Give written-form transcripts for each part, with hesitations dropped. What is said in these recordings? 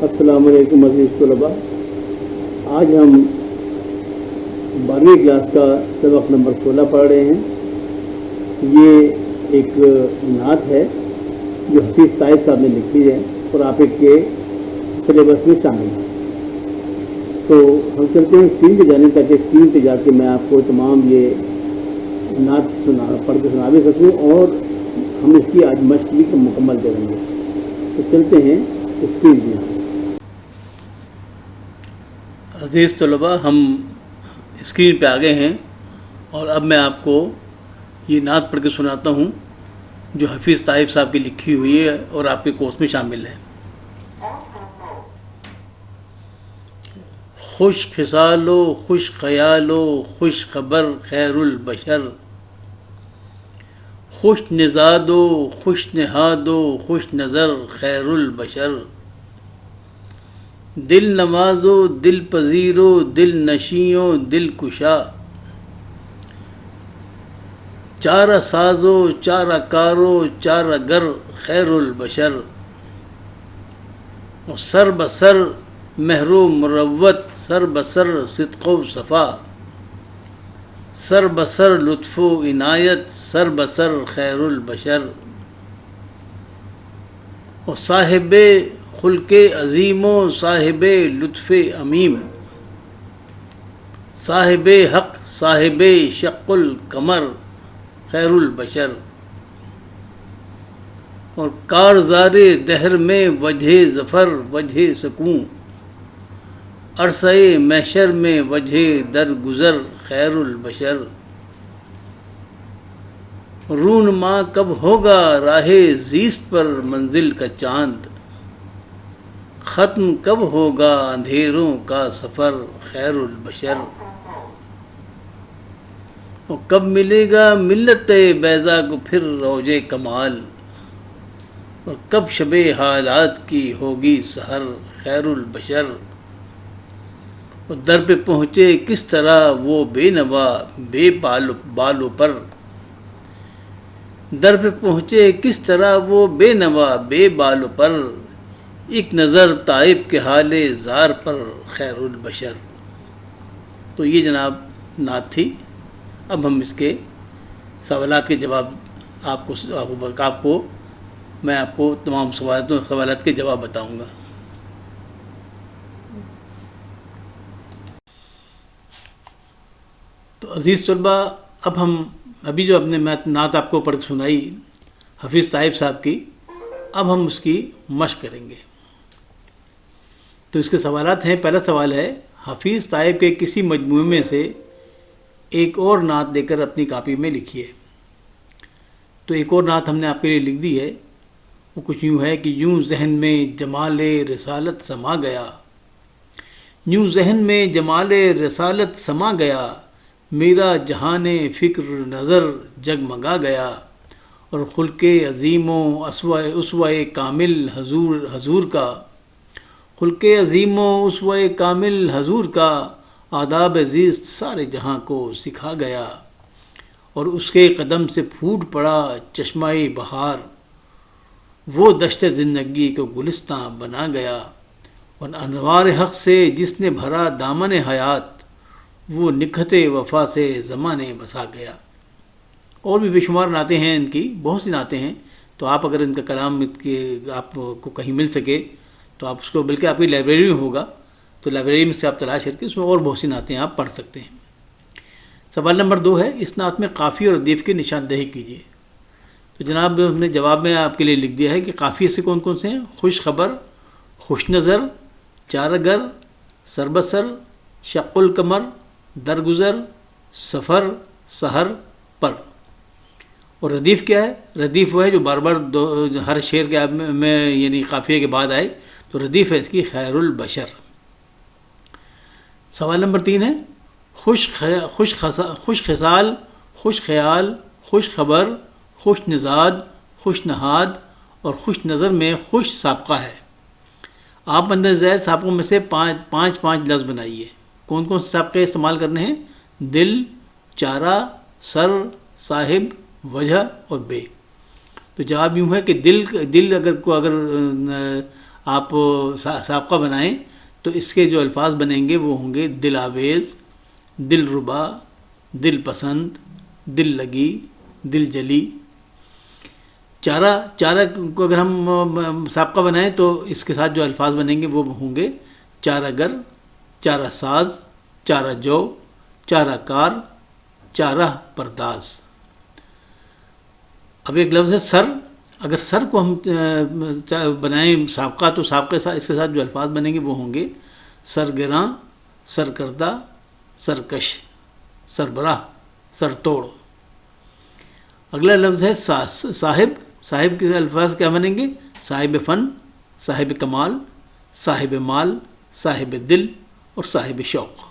السلام علیکم عزیز طلباء، آج ہم 12ویں کلاس کا سبق نمبر 16 پڑھ رہے ہیں۔ یہ ایک نعت ہے جو حفیظ طائب صاحب نے لکھی ہے اور آپ کے سلیبس میں شامل ہے۔ تو ہم چلتے ہیں اسکرین پہ جانے تاکہ اسکرین پہ جا کے میں آپ کو تمام یہ نعت پڑھ کے سنا بھی سکوں اور ہم اس کی آج مشق بھی مکمل کریں گے۔ تو چلتے ہیں اسکرین پہ۔ عزیز طلباء، ہم اسکرین پہ آ گئے ہیں اور اب میں آپ کو یہ نعت پڑھ کے سناتا ہوں جو حفیظ طائب صاحب کی لکھی ہوئی ہے اور آپ کے کورس میں شامل ہے۔ خوش خصال و خوش خیال و خوش خبر خیر البشر، خوش نژاد و خوش نہاد و خوش نظر خیر البشر، دل نواز و دل پذیر و دل نشیں و دل کشا، چارہ ساز و چارہ کار و چارہ گر خیر البشر، و سر بسر مہر و مروت، سر بسر صدق و صفا، سر بسر لطف و عنایت، سر بسر خیر البشر، و صاحب خلق عظیم و صاحب لطف عمیم، صاحب حق صاحب شق القمر خیر البشر، اور کارزار دہر میں وجہ ظفر وجہ سکون، عرصہ محشر میں وجہ درگزر خیر البشر، رونما کب ہوگا راہ زیست پر منزل کا چاند، ختم کب ہوگا اندھیروں کا سفر خیر البشر، اور کب ملے گا ملت بیضا کو پھر روج کمال، اور کب شب حالات کی ہوگی سحر خیر البشر، اور در پہ پہنچے کس طرح وہ بے نوا بے بالوں پر، در پہ پہنچے کس طرح وہ بے نوا بے بالوں پر، ایک نظر طائب کے حال زار پر خیر البشر۔ تو یہ جناب نعت تھی۔ اب ہم اس کے سوالات کے جواب میں آپ کو تمام سوالات کے جواب بتاؤں گا۔ تو عزیز طلباء، اب ہم ابھی جو اپنے نعت آپ کو پڑھ کے سنائی حفیظ طائب صاحب کی، اب ہم اس کی مشق کریں گے۔ تو اس کے سوالات ہیں۔ پہلا سوال ہے، حفیظ طائب کے کسی مجموعے میں سے ایک اور نعت لے کر اپنی کاپی میں لکھیے۔ تو ایک اور نعت ہم نے آپ کے لیے لکھ دی ہے، وہ کچھ یوں ہے کہ یوں ذہن میں جمال رسالت سما گیا، یوں ذہن میں جمال رسالت سما گیا، میرا جہان فکر نظر جگمگا گیا، اور خلق عظیم و اسوہ کامل حضور کا، خلق عظیم و اسوہ کامل حضور کا، آداب زیست سارے جہاں کو سکھا گیا، اور اس کے قدم سے پھوٹ پڑا چشمہ بہار، وہ دشت زندگی کو گلستاں بنا گیا، اور انوار حق سے جس نے بھرا دامن حیات، وہ نکھت وفا سے زمانے بسا گیا۔ اور بھی بے شمار نعتیں ہیں، ان کی بہت سی نعتیں ہیں۔ تو آپ اگر ان کا کلام آپ کو کہیں مل سکے تو آپ اس کو، بلکہ آپ کی لائبریری میں ہوگا تو لائبریری میں سے آپ تلاش کر کے اس میں اور بہت سی نعتیں آپ پڑھ سکتے ہیں۔ سوال نمبر 2 ہے، اس نعت میں قافیے اور ردیف کی نشاندہی کیجیے۔ تو جناب ہم نے جواب میں آپ کے لیے لکھ دیا ہے کہ قافیے سے کون کون سے ہیں؟ خوش خبر، خوش نظر، چارہ گر، سربسر، شق القمر، درگزر، سفر، سحر، پر۔ اور ردیف کیا ہے؟ ردیف وہ ہے جو بار بار ہر شعر کے میں یعنی قافیے کے بعد آئے، تو ردیف ہے اس کی خیر البشر۔ سوال نمبر 3 ہے، خوش خصال، خوش خیال، خوش خبر، خوش نژاد، خوش نہاد اور خوش نظر میں خوش سابقہ ہے۔ آپ مندرجہ ذیل سابقوں میں سے پانچ لفظ بنائیے۔ کون کون سے سابقے استعمال کرنے ہیں؟ دل، چارہ، سر، صاحب، وجہ اور بے۔ تو جواب یوں ہے کہ دل اگر آپ سابقہ بنائیں تو اس کے جو الفاظ بنیں گے وہ ہوں گے دل آویز، دل ربا، دل پسند، دل لگی، دل جلی۔ چارہ کو اگر ہم سابقہ بنائیں تو اس کے ساتھ جو الفاظ بنیں گے وہ ہوں گے چارہ گر، چارہ ساز، چارہ جو، چارہ کار، چارہ پرداز۔ اب ایک لفظ ہے سر، اگر سر کو ہم بنائیں سابقہ تو سابقہ اس کے ساتھ جو الفاظ بنیں گے وہ ہوں گے سرگراں، سرکردہ، سرکش، سربراہ، سر توڑ۔ اگلا لفظ ہے صاحب، صاحب کے الفاظ کیا بنیں گے؟ صاحب فن، صاحب کمال، صاحب مال، صاحب دل اور صاحب شوق۔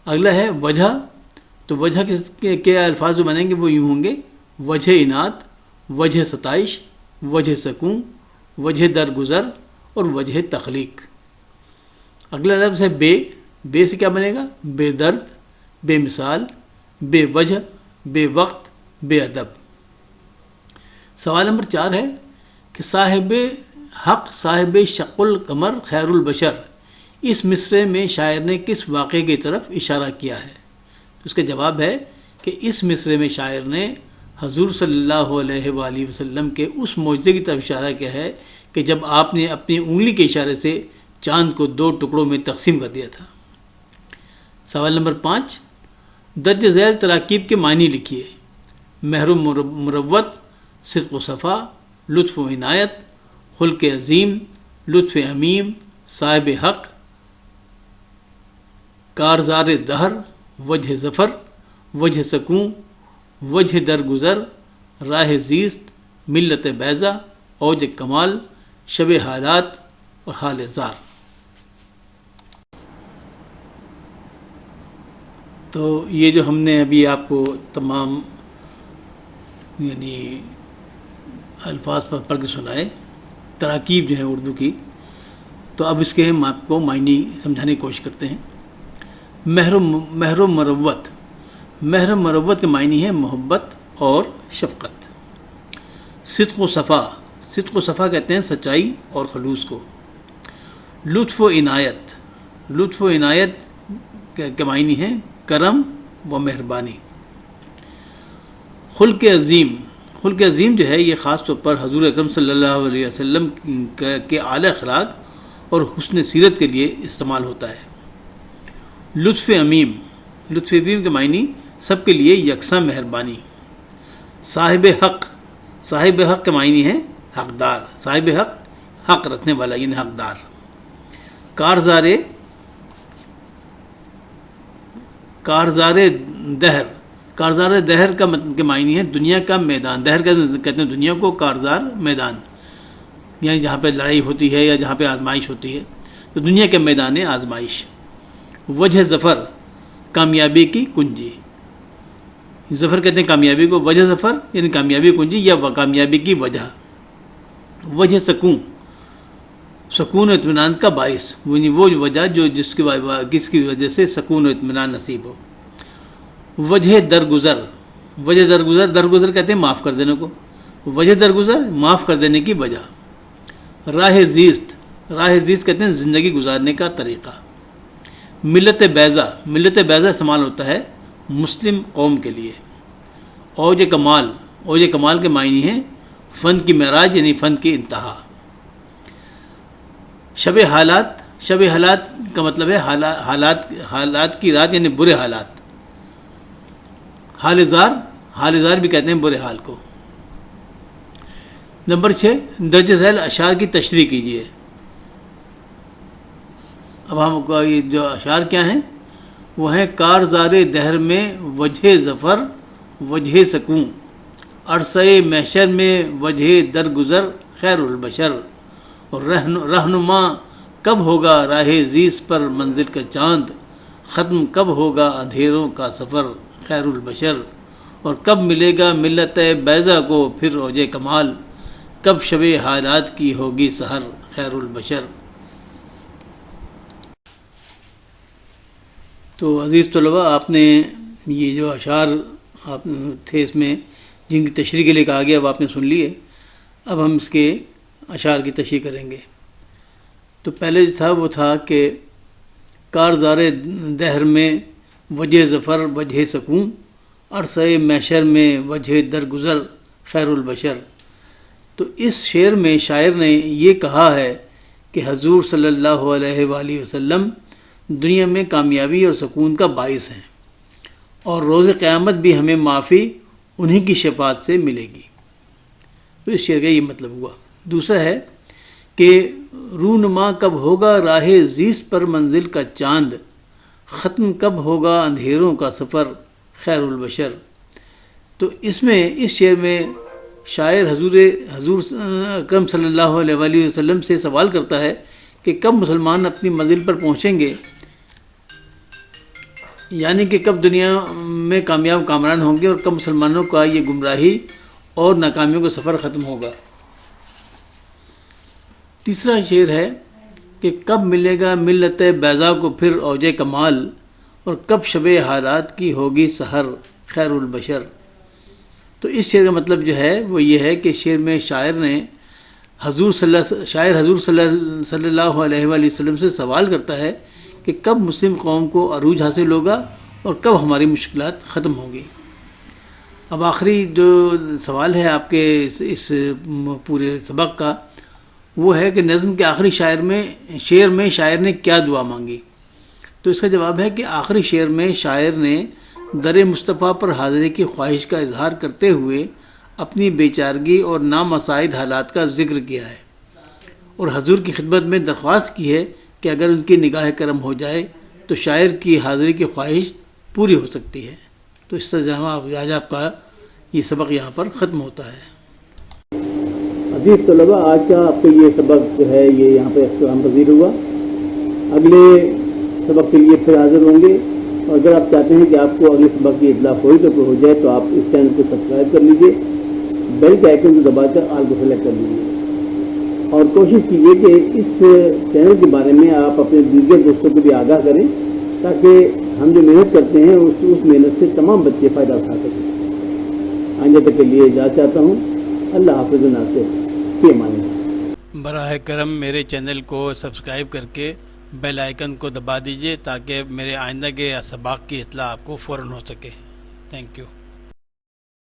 اگلا ہے وجہ، تو وجہ کے الفاظ جو بنیں گے وہ یوں ہوں گے وجہ انات، وجہ ستائش، وجہ سکون، وجہ درگزر اور وجہ تخلیق۔ اگلا لفظ ہے بے سے کیا بنے گا؟ بے درد، بے مثال، بے وجہ، بے وقت، بے ادب۔ سوال نمبر 4 ہے کہ صاحب حق صاحب شق القمر خیر البشر، اس مصرعے میں شاعر نے کس واقعے کی طرف اشارہ کیا ہے؟ اس کا جواب ہے کہ اس مصرعے میں شاعر نے حضور صلی اللہ علیہ وآلہ وسلم کے اس معجزے کی طرف اشارہ کیا ہے کہ جب آپ نے اپنی انگلی کے اشارے سے چاند کو 2 ٹکڑوں میں تقسیم کر دیا تھا۔ سوال نمبر 5، درج ذیل تراکیب کے معنی لکھیے۔ مہر و مروت، صدق و صفا، لطف و عنایت، خلق عظیم، لطف حمیم، صاحب حق، کارزار دہر، وجہ ظفر، وجہ سکون، وجہ درگزر، راہ زیست، ملت بیضا، اوج کمال، شب حالات اور حال زار۔ تو یہ جو ہم نے ابھی آپ کو تمام یعنی الفاظ پڑھ کے سنائے، تراکیب جو ہیں اردو کی، تو اب اس کے ہم آپ کو معنی سمجھانے کی کوشش کرتے ہیں۔ مہر و مروت، مہر و مروت کے معنی ہے محبت اور شفقت۔ صدق و صفا، صدق و صفا کہتے ہیں سچائی اور خلوص کو۔ لطف و عنایت، لطف و عنایت کے معنی ہے کرم و مہربانی۔ خلق عظیم، خلق عظیم جو ہے یہ خاص طور پر حضور اکرم صلی اللہ علیہ وسلم کے اعلی اخلاق اور حسن سیرت کے لیے استعمال ہوتا ہے۔ لطف عمیم، لطف عمیم کے معنی سب کے لیے یکساں مہربانی۔ صاحب حق، صاحب حق کے معنی ہے حقدار، صاحب حق حق رکھنے والا یعنی حقدار۔ کارزار دہر، کارزار دہر کے معنی ہے دنیا کا میدان، دہر کہتے ہیں دنیا کو، کارزار میدان یعنی جہاں پہ لڑائی ہوتی ہے یا جہاں پہ آزمائش ہوتی ہے، تو دنیا کے میدان آزمائش۔ وجہ ظفر، کامیابی کی کنجی، ظفر کہتے ہیں کامیابی کو، وجہ ظفر یعنی کامیابی کنجی یا کامیابی کی وجہ۔ وجہ سکون، سکون و اطمینان کا باعث، یعنی وہ وجہ جو جس کی وجہ سے سکون و اطمینان نصیب ہو۔ وجہ درگزر، وجہ درگزر، درگزر کہتے ہیں معاف کر دینے کو، وجہ درگزر معاف کر دینے کی وجہ۔ راہ زیست، راہ زیست کہتے ہیں زندگی گزارنے کا طریقہ۔ ملت بیضا، ملت بیضا استعمال ہوتا ہے مسلم قوم کے لیے۔ اوج کمال، اوج کمال کے معنی ہیں فن کی معراج یعنی فن کی انتہا۔ شب حالات، شب حالات کا مطلب ہے حالات کی رات یعنی برے حالات۔ حال زار، حال زار بھی کہتے ہیں برے حال کو۔ نمبر 6، درج ذیل اشعار کی تشریح کیجیے۔ اب ہم کو یہ جو اشعار کیا ہیں وہ ہیں کارزار دہر میں وجہ ظفر، وجہ سکون، عرصۂ محشر میں وجہ درگزر خیر البشر، اور رہنما کب ہوگا راہ زیست پر منزل کا چاند، ختم کب ہوگا اندھیروں کا سفر خیر البشر، اور کب ملے گا ملت بیضا کو پھر اوج کمال، کب شب حالات کی ہوگی سحر خیر البشر۔ تو عزیز طلباء، آپ نے یہ جو اشعار آپ تھے اس میں جن کی تشریح کے لیے کہا گیا اب آپ نے سن لیے، اب ہم اس کے اشعار کی تشریح کریں گے۔ تو پہلے جو تھا وہ تھا کہ کارزار دہر میں وجہ ظفر وجہ سکون، عرصۂ محشر میں وجہ درگزر خیر البشر۔ تو اس شعر میں شاعر نے یہ کہا ہے کہ حضور صلی اللہ علیہ وآلہ وسلم دنیا میں کامیابی اور سکون کا باعث ہیں، اور روز قیامت بھی ہمیں معافی انہی کی شفاعت سے ملے گی۔ تو اس شعر کا یہ مطلب ہوا۔ دوسرا ہے کہ رونما کب ہوگا راہ زیست پر منزل کا چاند، ختم کب ہوگا اندھیروں کا سفر خیر البشر۔ تو اس شعر میں شاعر حضور اکرم صلی اللہ علیہ وآلہ وسلم سے سوال کرتا ہے کہ کب مسلمان اپنی منزل پر پہنچیں گے، یعنی کہ کب دنیا میں کامیاب کامران ہوں گے، اور کب مسلمانوں کا یہ گمراہی اور ناکامیوں کا سفر ختم ہوگا۔ تیسرا شعر ہے کہ کب ملے گا ملت بیضا کو پھر اوج کمال، اور کب شب حالات کی ہوگی سحر خیر البشر۔ تو اس شعر کا مطلب جو ہے وہ یہ ہے کہ شعر میں شاعر حضور صلی اللہ علیہ وآلہ وسلم سے سوال کرتا ہے کہ کب مسلم قوم کو عروج حاصل ہوگا اور کب ہماری مشکلات ختم ہوں گی۔ اب آخری جو سوال ہے آپ کے اس پورے سبق کا، وہ ہے کہ نظم کے آخری شعر میں شاعر نے کیا دعا مانگی؟ تو اس کا جواب ہے کہ آخری شعر میں شاعر نے در مصطفیٰ پر حاضری کی خواہش کا اظہار کرتے ہوئے اپنی بیچارگی اور نامساعد حالات کا ذکر کیا ہے، اور حضور کی خدمت میں درخواست کی ہے کہ اگر ان کی نگاہ کرم ہو جائے تو شاعر کی حاضری کی خواہش پوری ہو سکتی ہے۔ تو اس سے آج آپ کا یہ سبق یہاں پر ختم ہوتا ہے۔ عزیز طلباء، آج کا آپ کا یہ سبق جو ہے یہ یہاں پہ اختتام پذیر ہوا۔ اگلے سبق کے لیے پھر حاضر ہوں گے، اور اگر آپ چاہتے ہیں کہ آپ کو اگلے سبق کی اطلاع فوری طور پر ہو جائے تو آپ اس چینل کو سبسکرائب کر لیجئے، بیل کے آئیکن کو دبا کر آل کو سلیکٹ کر لیجیے، اور کوشش کیجیے کہ اس چینل کے بارے میں آپ اپنے دیگر دوستوں کو بھی آگاہ کریں، تاکہ ہم جو محنت کرتے ہیں اس محنت سے تمام بچے فائدہ اٹھا سکیں۔ آئندہ تک کے لیے اجازت چاہتا ہوں۔ اللہ حافظ و ناصر، فی امان اللہ۔ براہ کرم میرے چینل کو سبسکرائب کر کے بیل آئیکن کو دبا دیجئے تاکہ میرے آئندہ کے اسباق کی اطلاع آپ کو فوراً ہو سکے۔ Thank you.